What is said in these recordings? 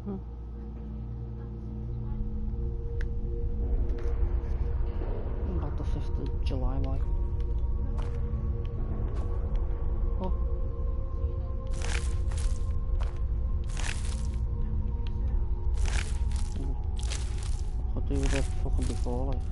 About the 5th of July, like. Oh. I could do with it fucking before, like.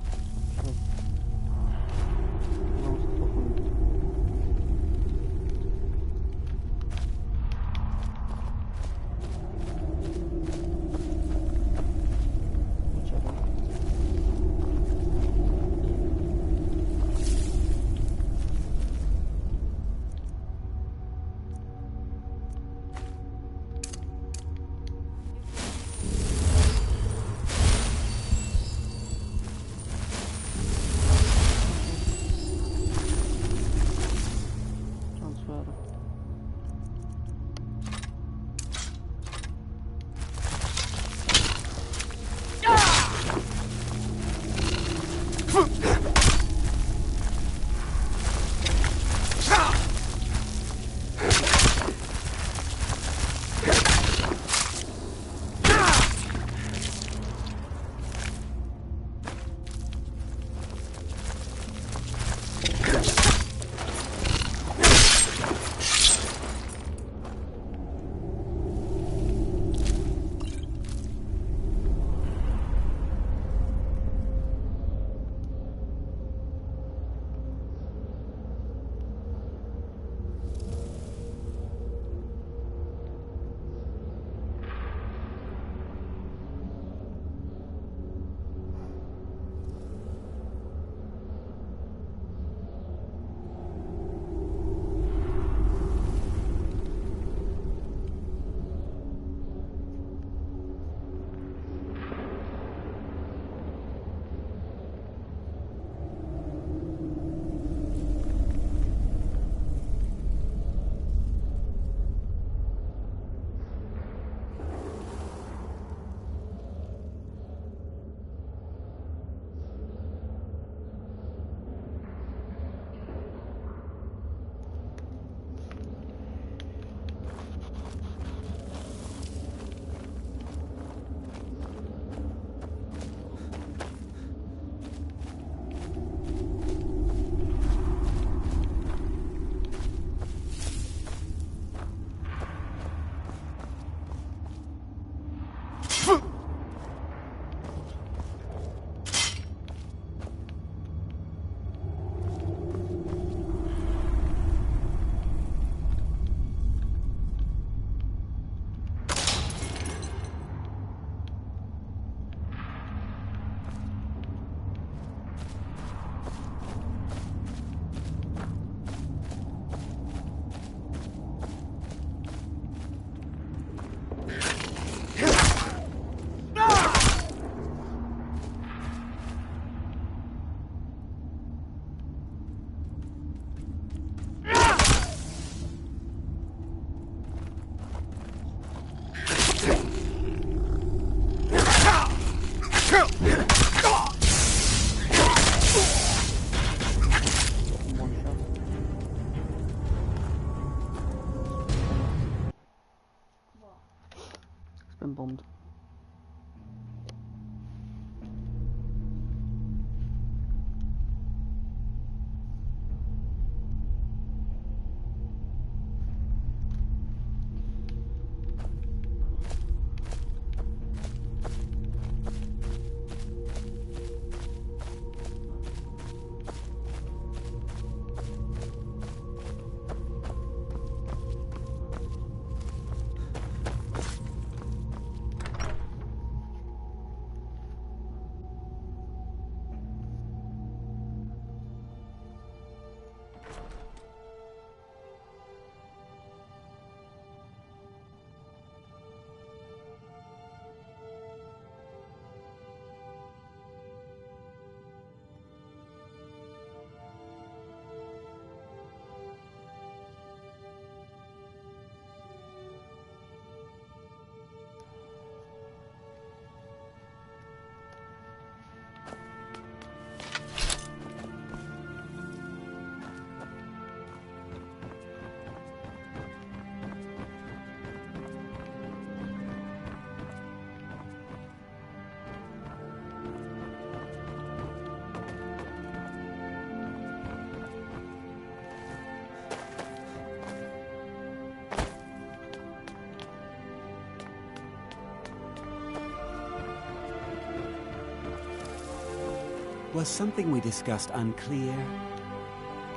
Was something we discussed unclear?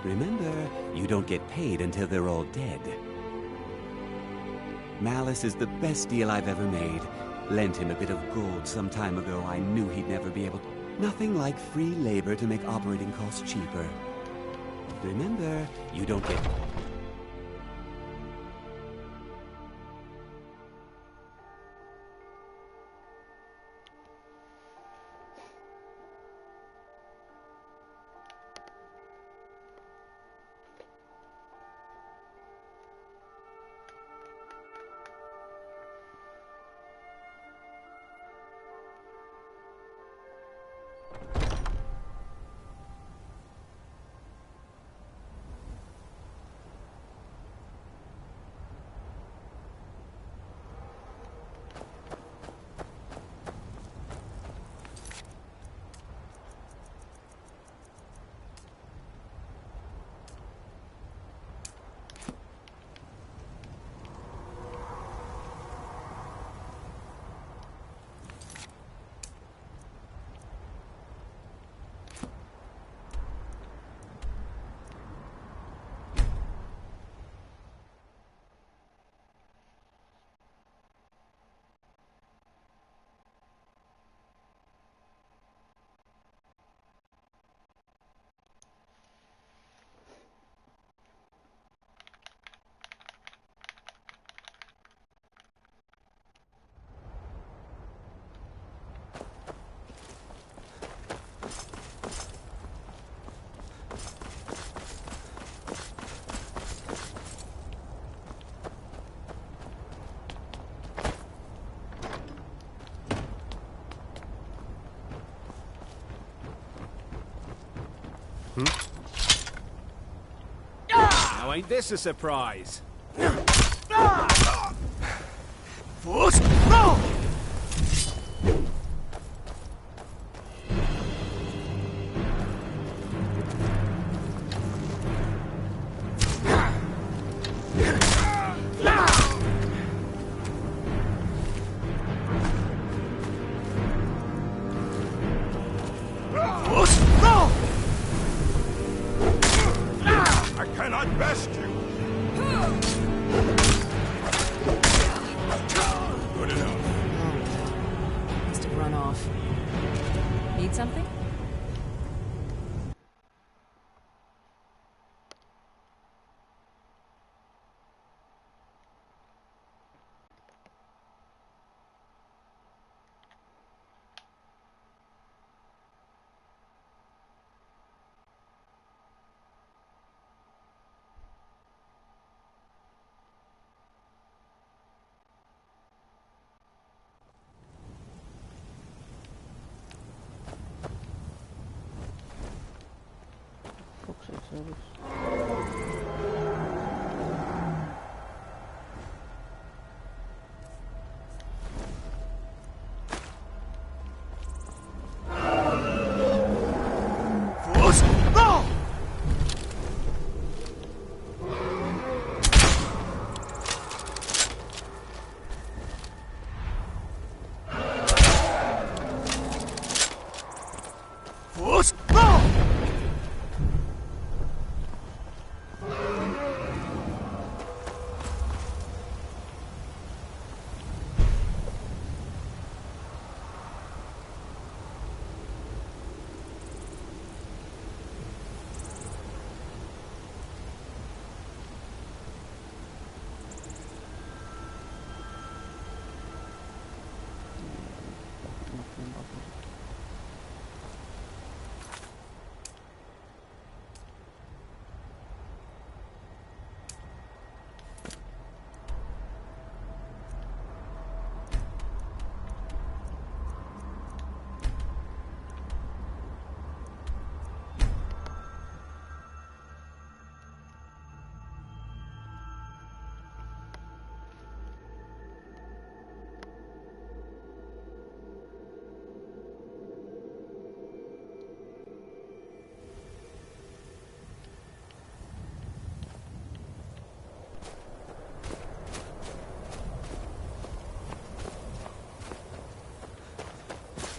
Remember, you don't get paid until they're all dead. Malice is the best deal I've ever made. Lent him a bit of gold some time ago. I knew he'd never be able to. Nothing like free labor to make operating costs cheaper. Remember, you don't get... Now ain't this a surprise? Something?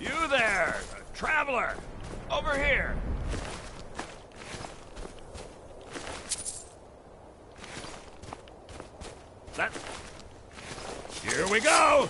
You there, traveler! Over here! That... Here we go!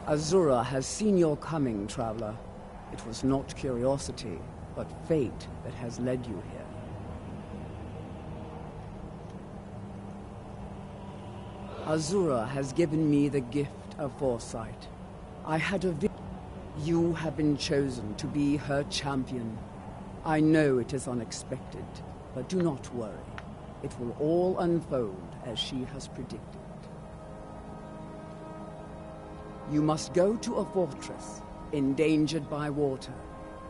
Azura has seen your coming, traveler. It was not curiosity, but fate that has led you here. Azura has given me the gift of foresight. I had a vision. You have been chosen to be her champion. I know it is unexpected, but do not worry. It will all unfold as she has predicted. You must go to a fortress, endangered by water,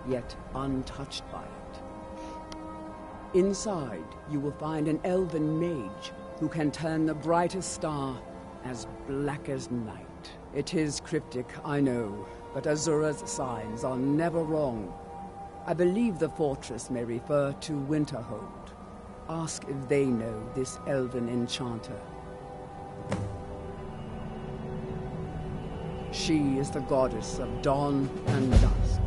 yet untouched by it. Inside, you will find an elven mage who can turn the brightest star as black as night. It is cryptic, I know, but Azura's signs are never wrong. I believe the fortress may refer to Winterhold. Ask if they know this elven enchanter. She is the goddess of dawn and dusk.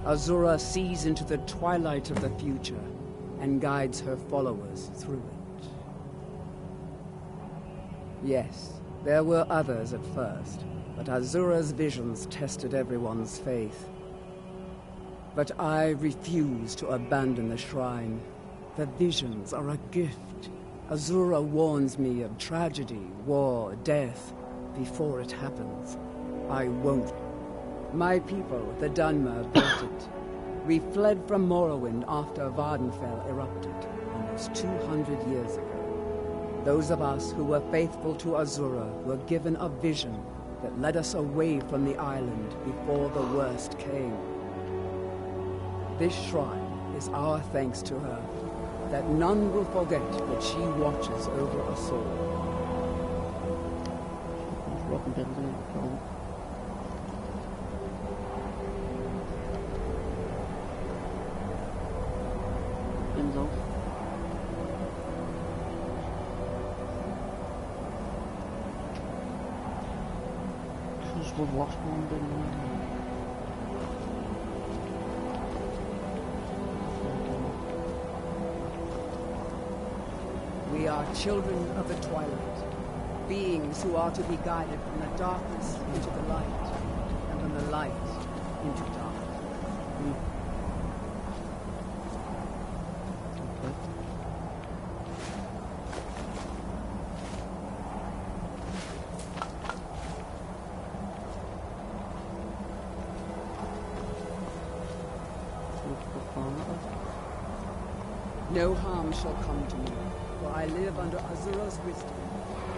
Azura sees into the twilight of the future and guides her followers through it. Yes, there were others at first, but Azura's visions tested everyone's faith. But I refuse to abandon the shrine. The visions are a gift. Azura warns me of tragedy, war, death, before it happens. I won't. My people, the Dunmer, built it. We fled from Morrowind after Vardenfell erupted, almost 200 years ago. Those of us who were faithful to Azura were given a vision that led us away from the island before the worst came. This shrine is our thanks to her, that none will forget that she watches over us all. Welcome to the film. Pins off. Just one last one, didn't We are children of the twilight, beings who are to be guided from the darkness into the light, and from the light into darkness. No harm shall come to me, for I live under Azura's wisdom,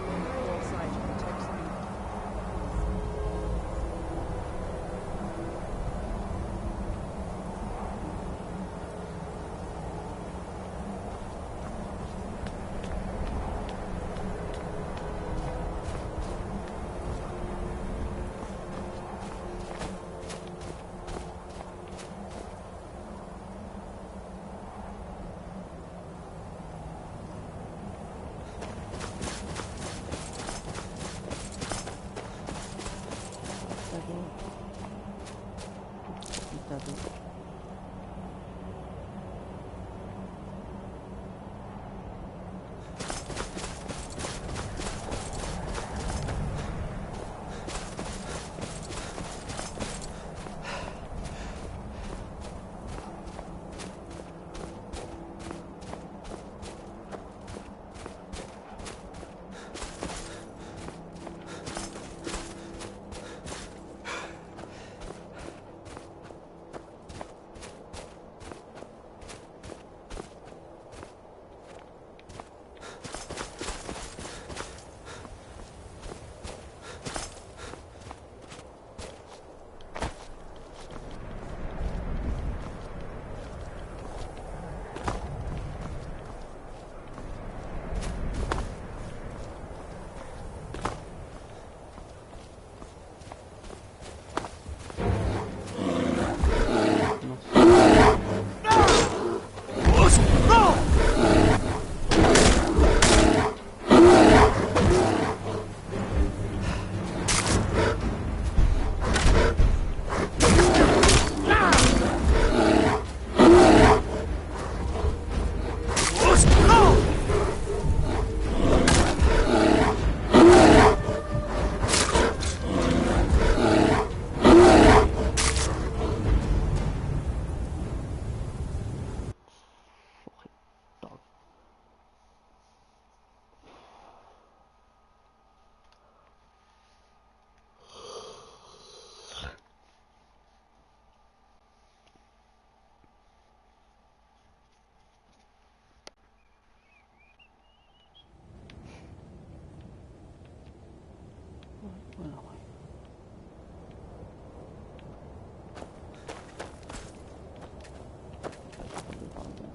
and her foresight protects me. Where am I? That's probably down there.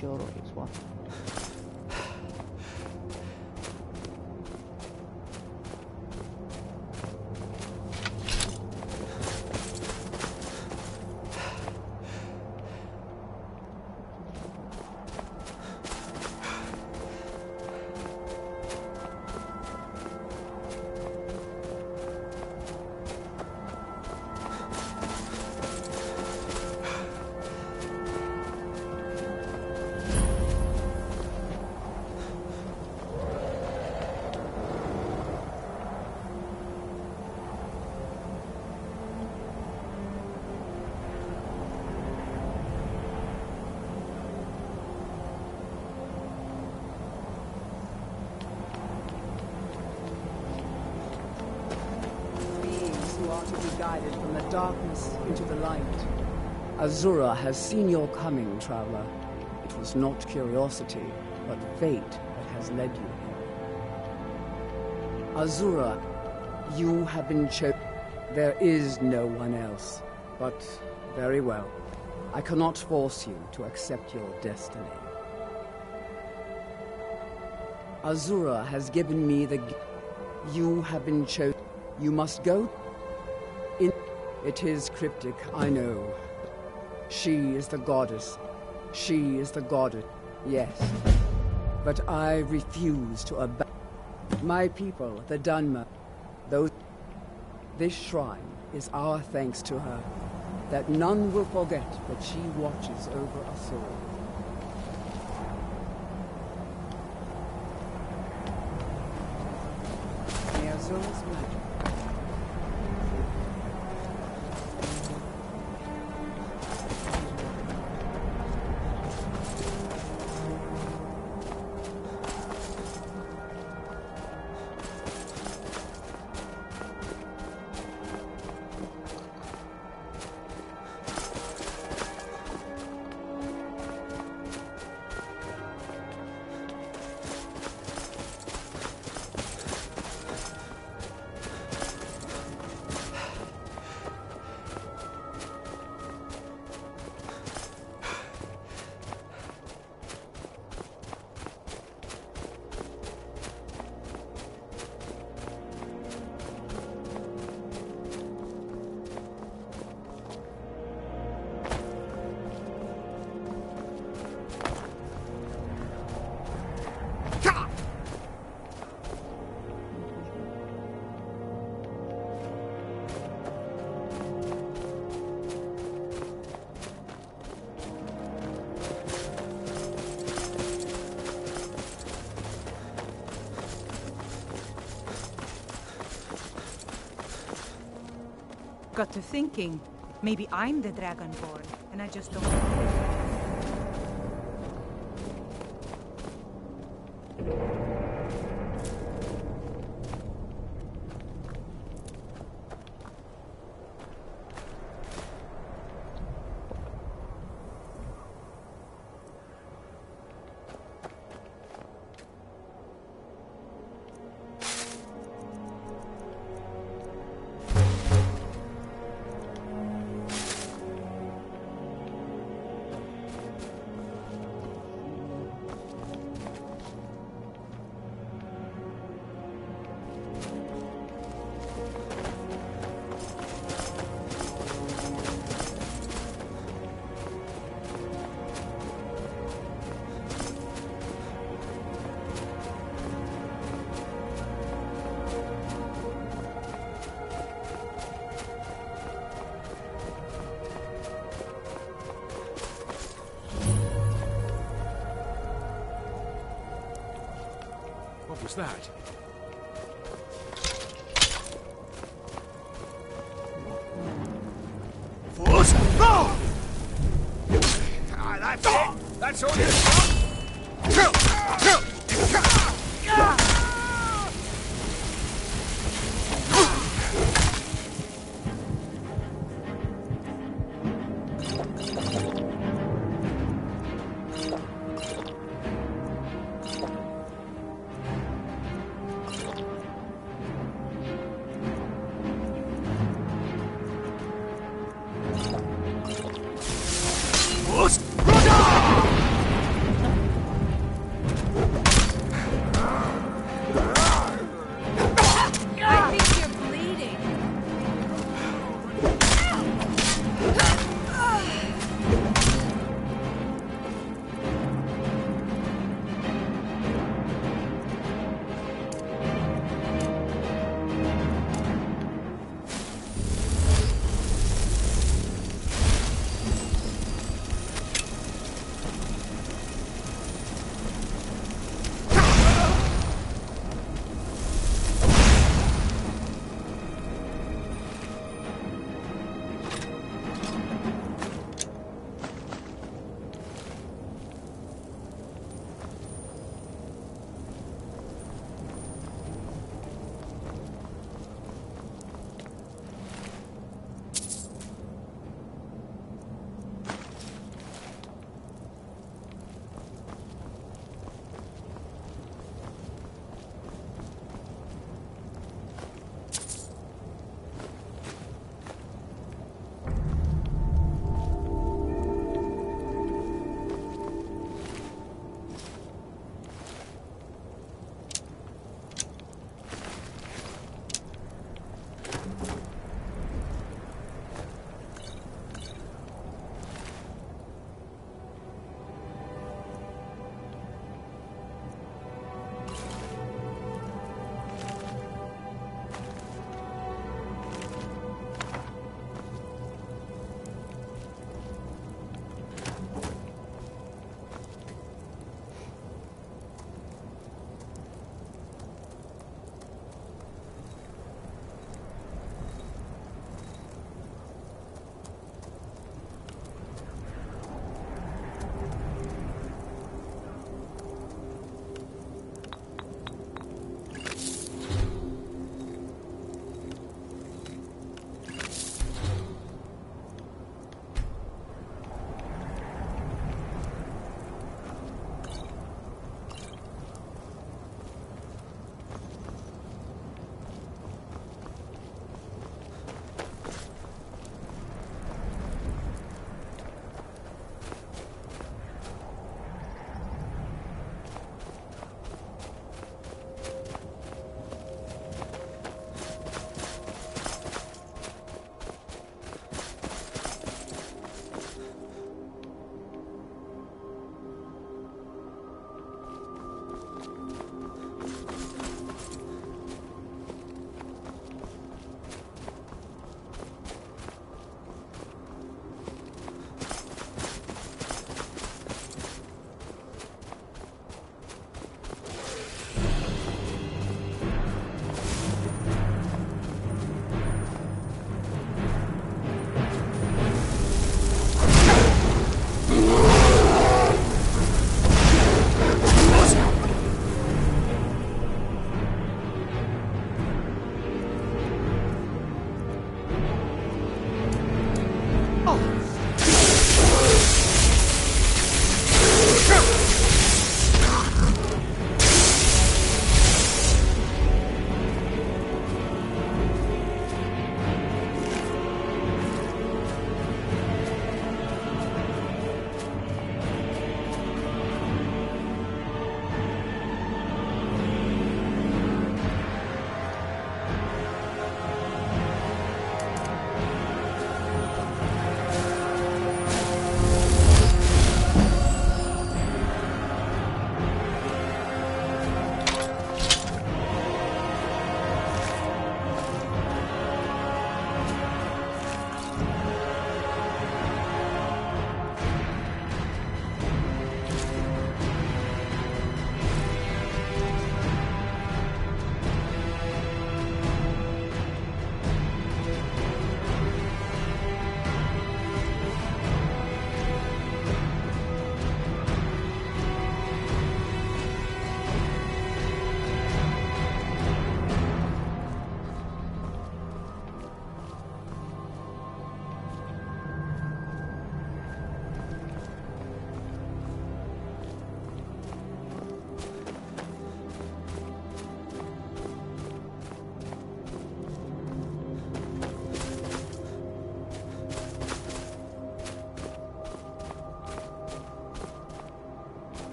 Joro gets one. To be guided from the darkness into the light. Azura has seen your coming, traveler. It was not curiosity, but fate that has led you here. Azura, you have been chosen. There is no one else. But very well. I cannot force you to accept your destiny. Azura has given me the... You have been chosen. You must go... It is cryptic, I know. She is the goddess. She is the goddess, yes. But I refuse to abandon my people, the Dunmer. This shrine is our thanks to her, that none will forget that she watches over us all. May Azura's magic. Got to thinking, maybe I'm the Dragonborn, and I just don't know. What was that? Force! No! That's it? That's all you've got? I think you're bleeding.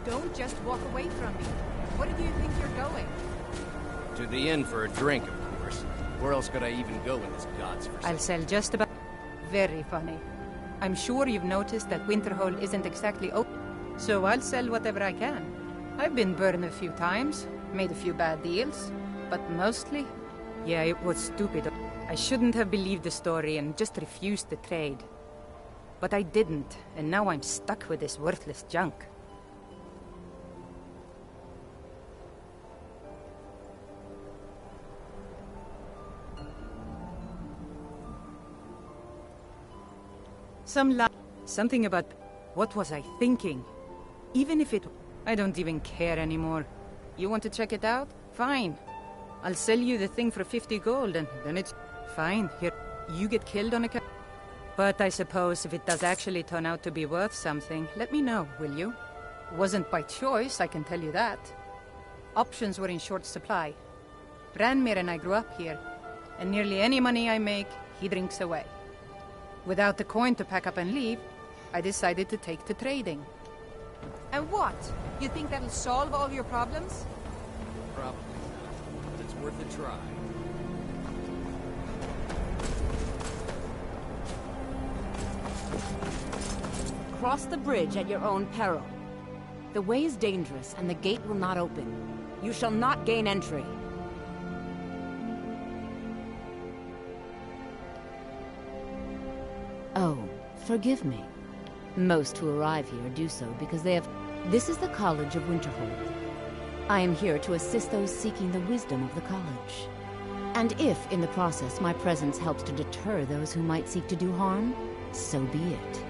Don't just walk away from me. Where do you think you're going? To the inn for a drink, of course. Where else could I even go in this god's forsaken? I'll sell just about... Very funny. I'm sure you've noticed that Winterhold isn't exactly open, so I'll sell whatever I can. I've been burned a few times, made a few bad deals, but mostly... Yeah, it was stupid. I shouldn't have believed the story and just refused the trade. But I didn't, and now I'm stuck with this worthless junk. Something about... What was I thinking? Even if it... I don't even care anymore. You want to check it out? Fine. I'll sell you the thing for 50 gold and then it's... Fine, here. You get killed on a... But I suppose if it does actually turn out to be worth something, let me know, will you? Wasn't by choice, I can tell you that. Options were in short supply. Branmir and I grew up here, and nearly any money I make, he drinks away. Without the coin to pack up and leave, I decided to take to trading. And what? You think that'll solve all your problems? Probably not, but it's worth a try. Cross the bridge at your own peril. The way is dangerous, and the gate will not open. You shall not gain entry. Oh, forgive me. Most who arrive here do so because they have... This is the College of Winterhold. I am here to assist those seeking the wisdom of the college. And if, in the process, my presence helps to deter those who might seek to do harm, so be it.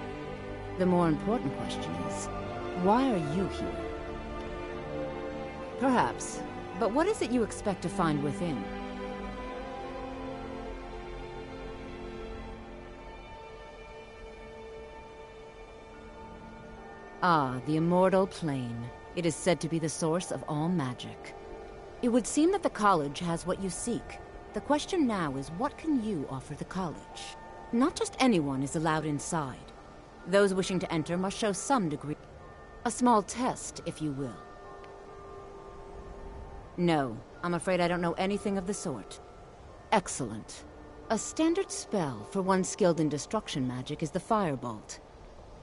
The more important question is, why are you here? Perhaps, but what is it you expect to find within? Ah, the immortal plane. It is said to be the source of all magic. It would seem that the college has what you seek. The question now is, what can you offer the college? Not just anyone is allowed inside. Those wishing to enter must show some degree. A small test, if you will. No, I'm afraid I don't know anything of the sort. Excellent. A standard spell for one skilled in destruction magic is the Firebolt.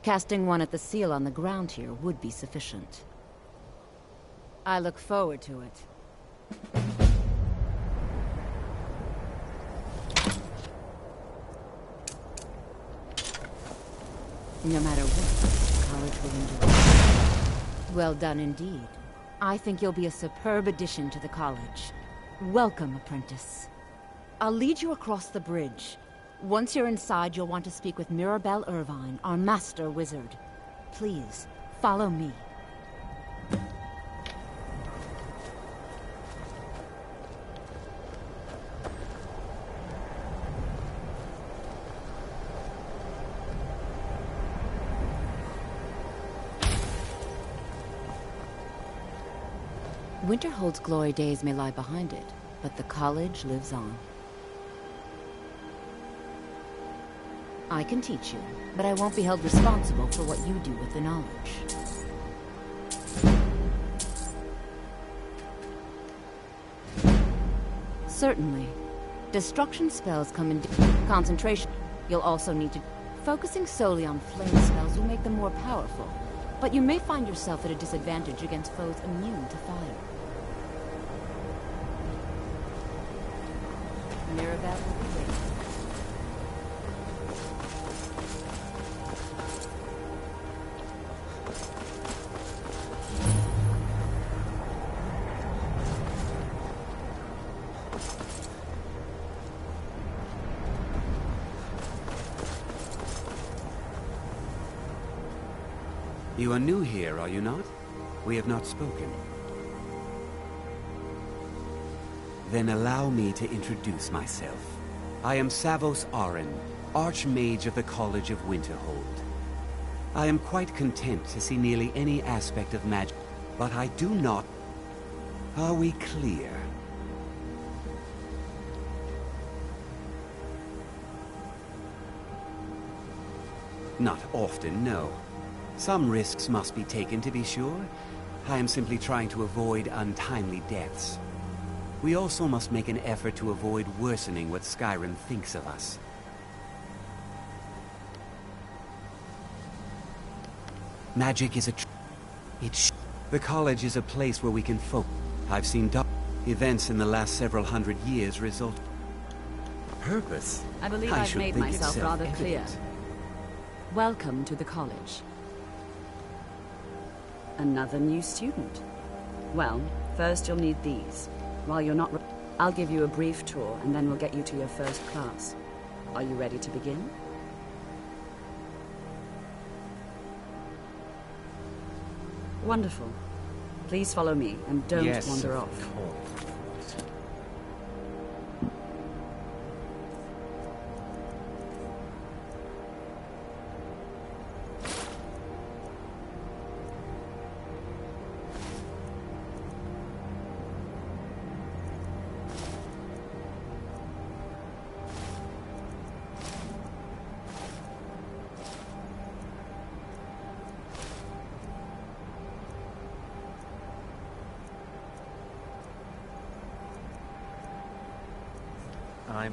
Casting one at the seal on the ground here would be sufficient. I look forward to it. No matter what, college will endure. Well done indeed. I think you'll be a superb addition to the college. Welcome, apprentice. I'll lead you across the bridge. Once you're inside, you'll want to speak with Mirabelle Irvine, our master wizard. Please, follow me. Winterhold's glory days may lie behind it, but the college lives on. I can teach you, but I won't be held responsible for what you do with the knowledge. Certainly. Destruction spells come in concentration. You'll also need to... Focusing solely on flame spells will make them more powerful, but you may find yourself at a disadvantage against foes immune to fire. Mirabelle will be waiting. You are new here, are you not? We have not spoken. Then allow me to introduce myself. I am Savos Arin, Archmage of the College of Winterhold. I am quite content to see nearly any aspect of magic, but I do not... Are we clear? Not often, no. Some risks must be taken, to be sure. I am simply trying to avoid untimely deaths. We also must make an effort to avoid worsening what Skyrim thinks of us. Magic is the college is a place where we can focus. I've seen events in the last several hundred years result. Purpose? I believe I've made myself rather clear. Welcome to the college. Another new student. Well, first you'll need these. While you're not... I'll give you a brief tour, and then we'll get you to your first class. Are you ready to begin? Wonderful. Please follow me, and don't wander off. Course.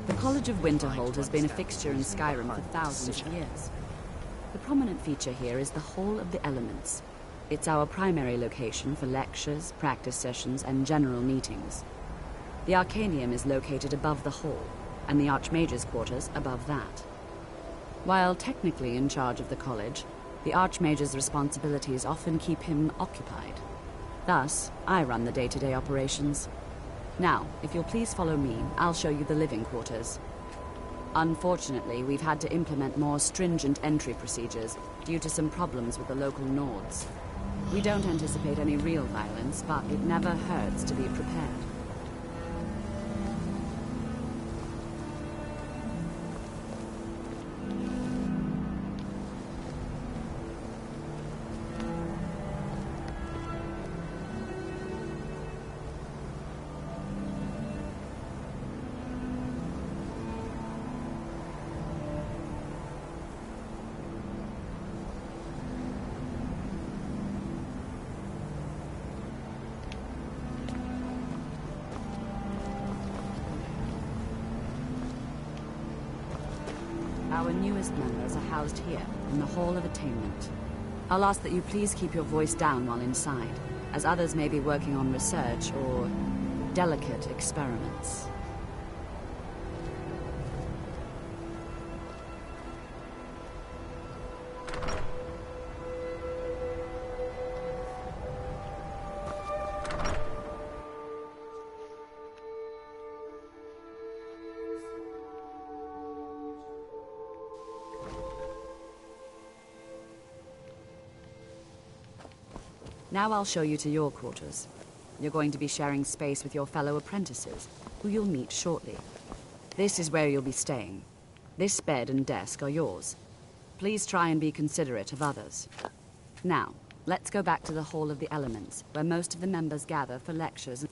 The College of Winterhold has been a fixture in Skyrim for thousands of years. The prominent feature here is the Hall of the Elements. It's our primary location for lectures, practice sessions, and general meetings. The Arcanium is located above the hall, and the Archmage's quarters above that. While technically in charge of the college, the Archmage's responsibilities often keep him occupied. Thus, I run the day-to-day operations. Now, if you'll please follow me, I'll show you the living quarters. Unfortunately, we've had to implement more stringent entry procedures due to some problems with the local Nords. We don't anticipate any real violence, but it never hurts to be prepared. Our newest members are housed here, in the Hall of Attainment. I'll ask that you please keep your voice down while inside, as others may be working on research or delicate experiments. Now I'll show you to your quarters. You're going to be sharing space with your fellow apprentices, who you'll meet shortly. This is where you'll be staying. This bed and desk are yours. Please try and be considerate of others. Now, let's go back to the Hall of the Elements, where most of the members gather for lectures.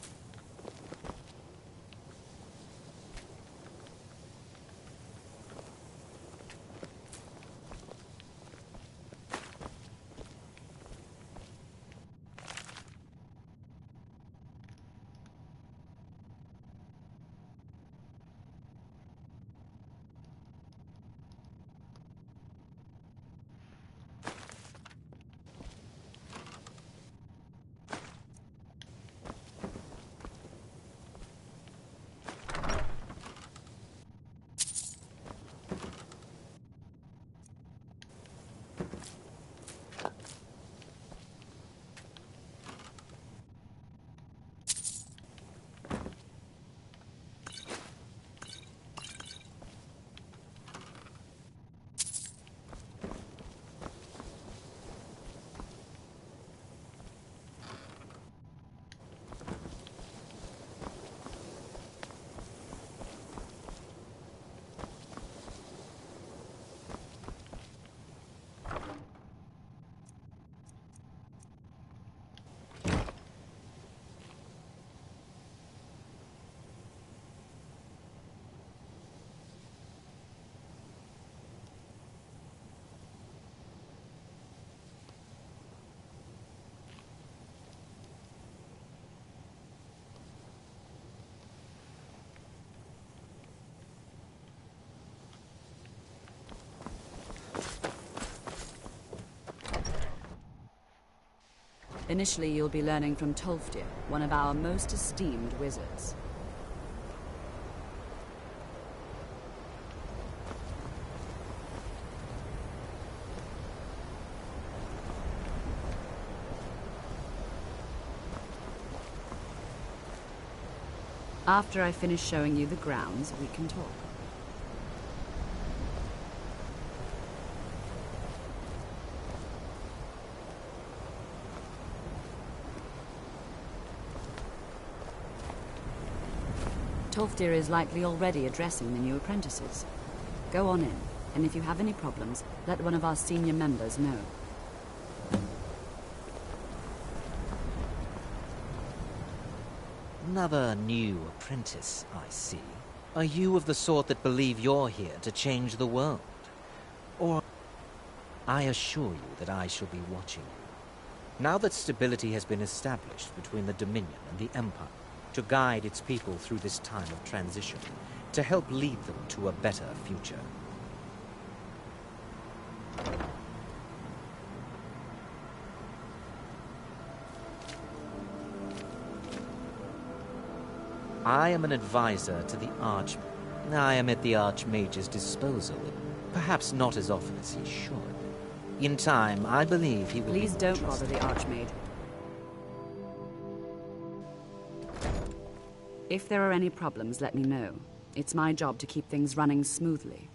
Initially, you'll be learning from Tolfdir, one of our most esteemed wizards. After I finish showing you the grounds, we can talk. Tolfdir is likely already addressing the new apprentices. Go on in, and if you have any problems, let one of our senior members know. Another new apprentice, I see. Are you of the sort that believe you're here to change the world? Or I assure you that I shall be watching you. Now that stability has been established between the Dominion and the Empire, to guide its people through this time of transition, to help lead them to a better future. I am an advisor to the Archmage. I am at the Archmage's disposal, perhaps not as often as he should. In time, I believe he will Please be don't trusted. bother the Archmage. If there are any problems, let me know. It's my job to keep things running smoothly.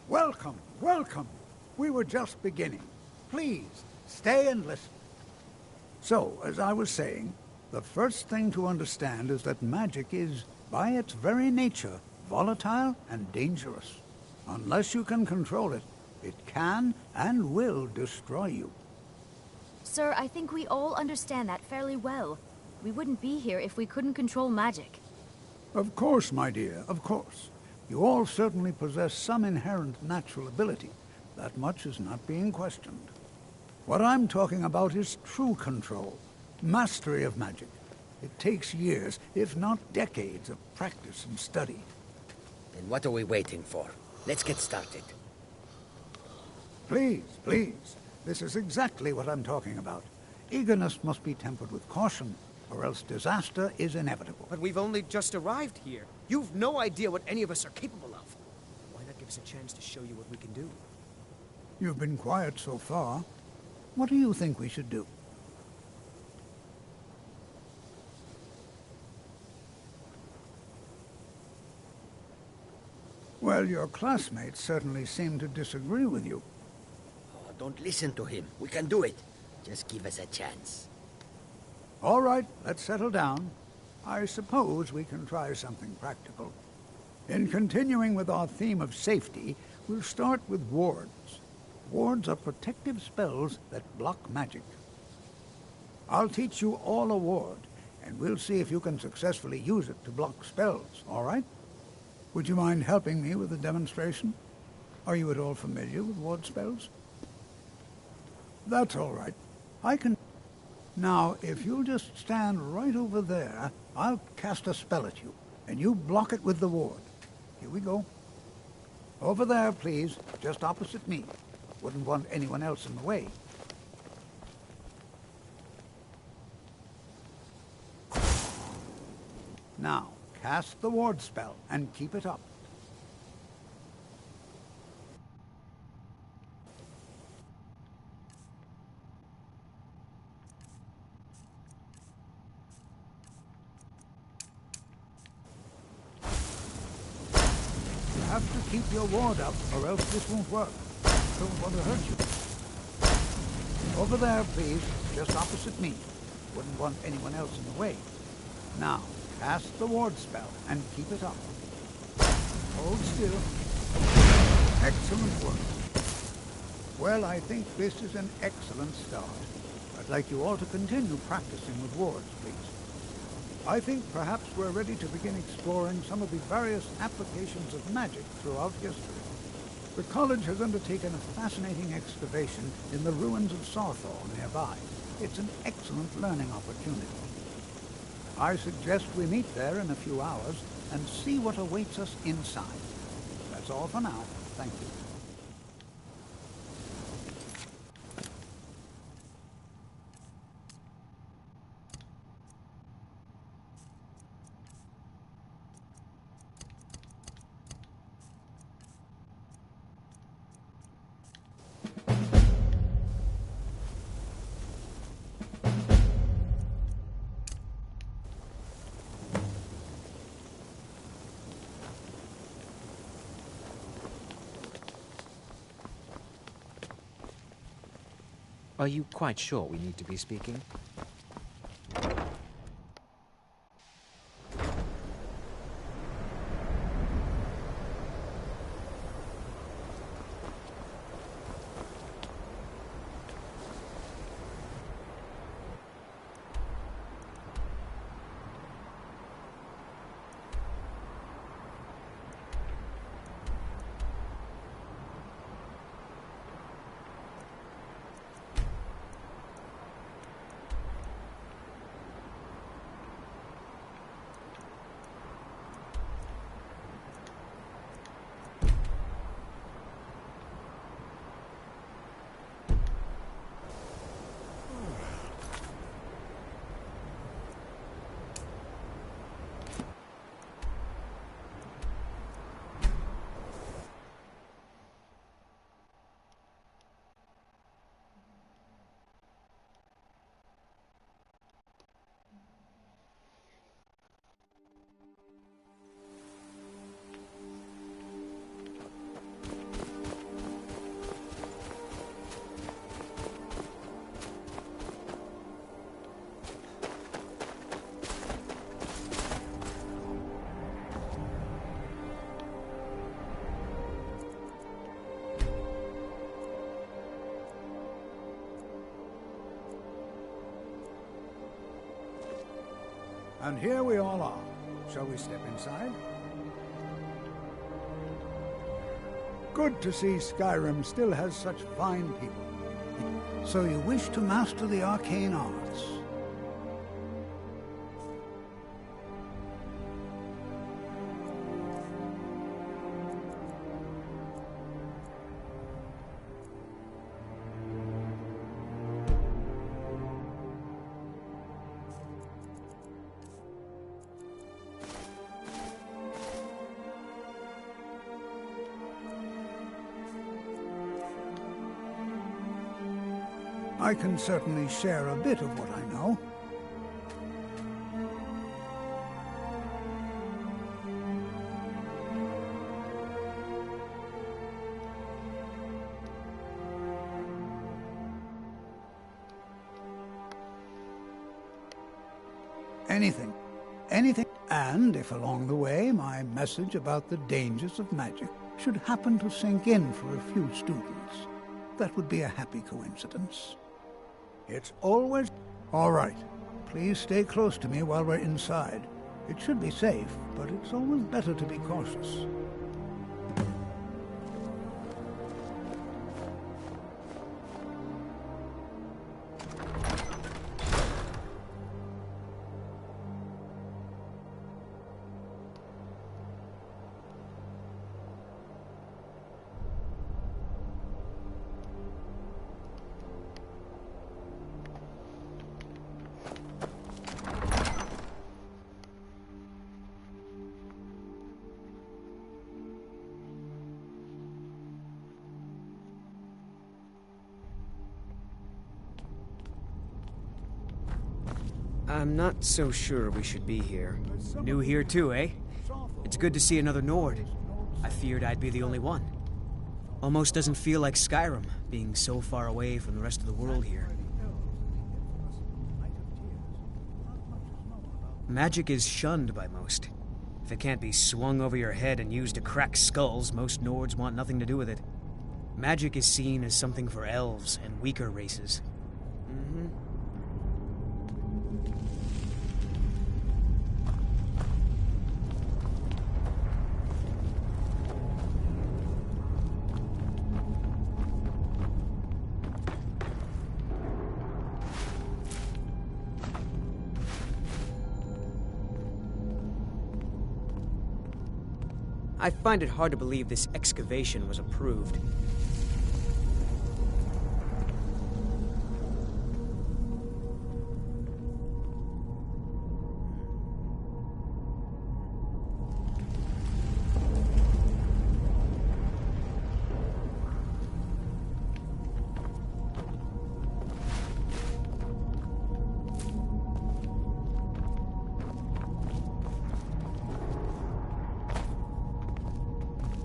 Welcome, welcome. We were just beginning. Please, stay and listen. So, as I was saying, the first thing to understand is that magic is, by its very nature, volatile and dangerous. Unless you can control it, it can and will destroy you. Sir, I think we all understand that fairly well. We wouldn't be here if we couldn't control magic. Of course, my dear, of course. You all certainly possess some inherent natural ability. That much is not being questioned. What I'm talking about is true control, mastery of magic. It takes years, if not decades, of practice and study. Then what are we waiting for? Let's get started. Please, please. This is exactly what I'm talking about. Eagerness must be tempered with caution, or else disaster is inevitable. But we've only just arrived here. You've no idea what any of us are capable of. Why not give us a chance to show you what we can do? You've been quiet so far. What do you think we should do? Well, your classmates certainly seem to disagree with you. Oh, don't listen to him. We can do it. Just give us a chance. All right, let's settle down. I suppose we can try something practical. In continuing with our theme of safety, we'll start with wards. Wards are protective spells that block magic. I'll teach you all a ward, and we'll see if you can successfully use it to block spells, all right? Would you mind helping me with the demonstration? Are you at all familiar with ward spells? That's all right. I can... Now, if you'll just stand right over there, I'll cast a spell at you, and you block it with the ward. Here we go. Over there, please, just opposite me. Wouldn't want anyone else in the way. Now, cast the ward spell and keep it up. You have to keep your ward up, or else this won't work. Don't want to hurt you. Over there, please, just opposite me. Wouldn't want anyone else in the way. Now, cast the ward spell and keep it up. Hold still. Excellent work. Well, I think this is an excellent start. I'd like you all to continue practicing with wards, please. I think perhaps we're ready to begin exploring some of the various applications of magic throughout history. The college has undertaken a fascinating excavation in the ruins of Sawthorn nearby. It's an excellent learning opportunity. I suggest we meet there in a few hours and see what awaits us inside. That's all for now. Thank you. Are you quite sure we need to be speaking? And here we all are. Shall we step inside? Good to see Skyrim still has such fine people. So you wish to master the arcane arts? I can certainly share a bit of what I know. Anything. And if along the way my message about the dangers of magic should happen to sink in for a few students, that would be a happy coincidence. It's always... All right. Please stay close to me while we're inside. It should be safe, but it's always better to be cautious. I'm not so sure we should be here. New here too, eh? It's good to see another Nord. I feared I'd be the only one. Almost doesn't feel like Skyrim, being so far away from the rest of the world here. Magic is shunned by most. If it can't be swung over your head and used to crack skulls, most Nords want nothing to do with it. Magic is seen as something for elves and weaker races. I find it hard to believe this excavation was approved.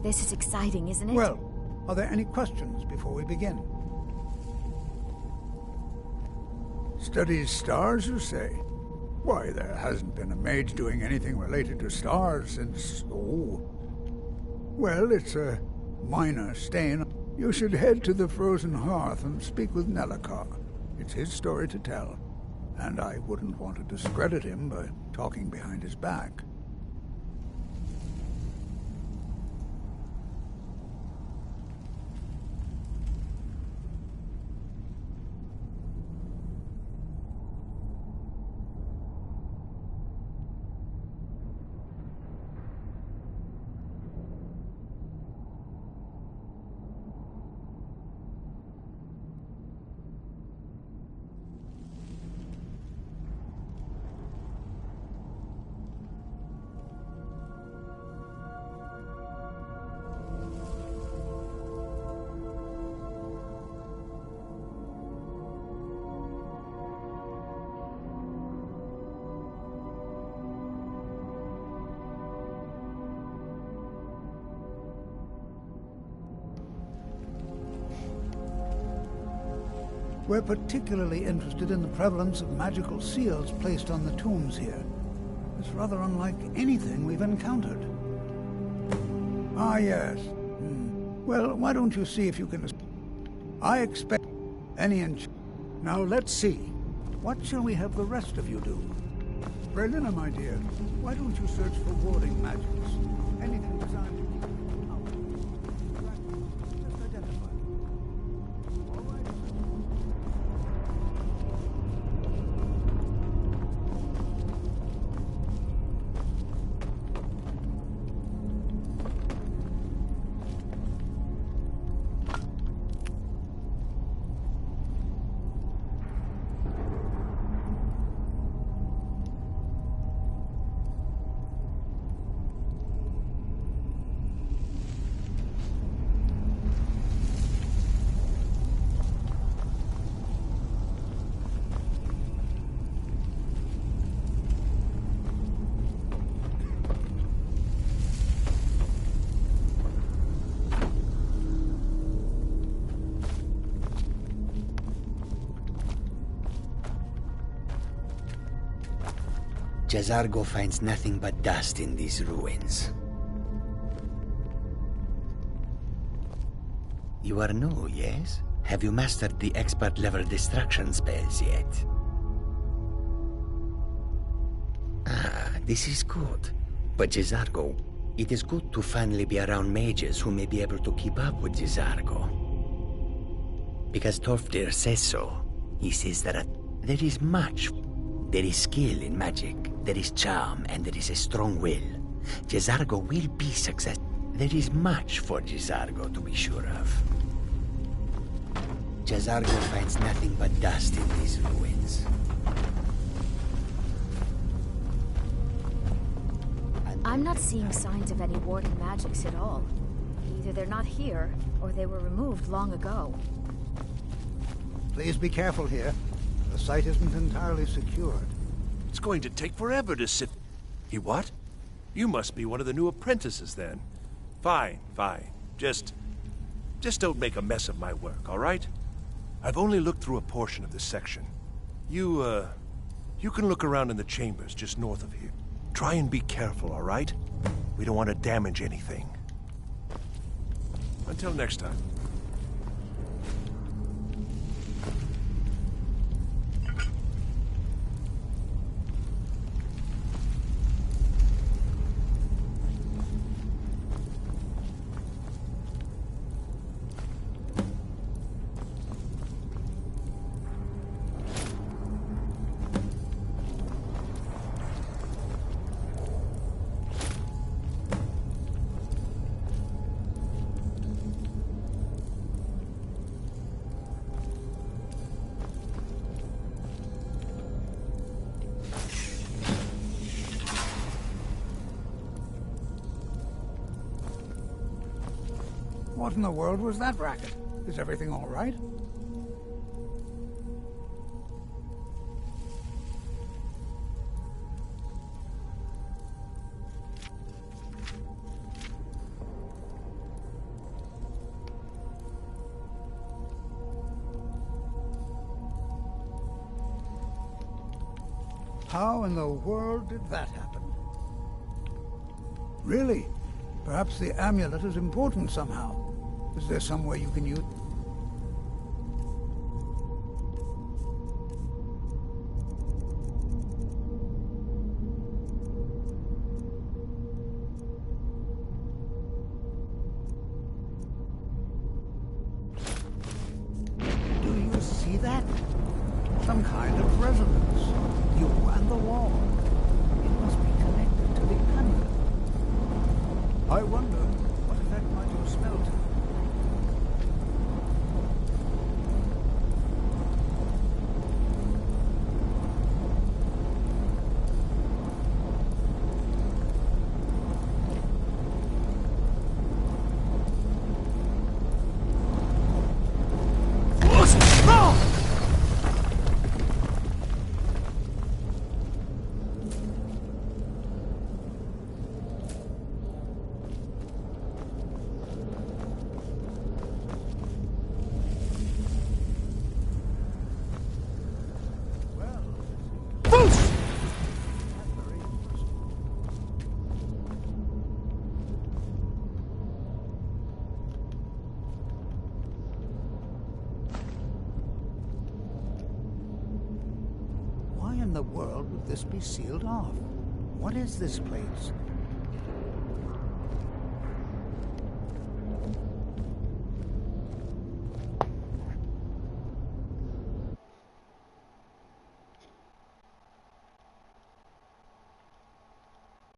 This is exciting, isn't it? Well, are there any questions before we begin? Studies stars, you say? Why, there hasn't been a mage doing anything related to stars since... oh. Well, it's a minor stain. You should head to the Frozen Hearth and speak with Nellikar. It's his story to tell, and I wouldn't want to discredit him by talking behind his back. We're particularly interested in the prevalence of magical seals placed on the tombs here. It's rather unlike anything we've encountered. Ah, yes. Well, why don't you see if you can... I expect any inch... Now, let's see. What shall we have the rest of you do? Berlina, my dear, why don't you search for warding magics? Anything designed to keep them out. Just identify. All right. Jazargo finds nothing but dust in these ruins. You are new, yes? Have you mastered the expert-level destruction spells yet? Ah, this is good. But Jazargo, it is good to finally be around mages who may be able to keep up with Jazargo. Because Torfdir says so. He says that there is much. There is skill in magic, there is charm, and there is a strong will. Jazargo will be successful. There is much for Jazargo to be sure of. Jazargo finds nothing but dust in these ruins. I'm not seeing signs of any warding magics at all. Either they're not here, or they were removed long ago. Please be careful here. The site isn't entirely secured. It's going to take forever to sit... You what? You must be one of the new apprentices, then. Fine, fine. Just don't make a mess of my work, all right? I've only looked through a portion of this section. You can look around in the chambers just north of here. Try and be careful, all right? We don't want to damage anything. Until next time. What in the world was that racket? Is everything all right? How in the world did that happen? Really? Perhaps the amulet is important somehow. Is there some way you can use... Do you see that? Some kind of resonance. You and the wall. It must be connected to the amulet. I wonder what effect might your spell do. Why in the world would this be sealed off? What is this place?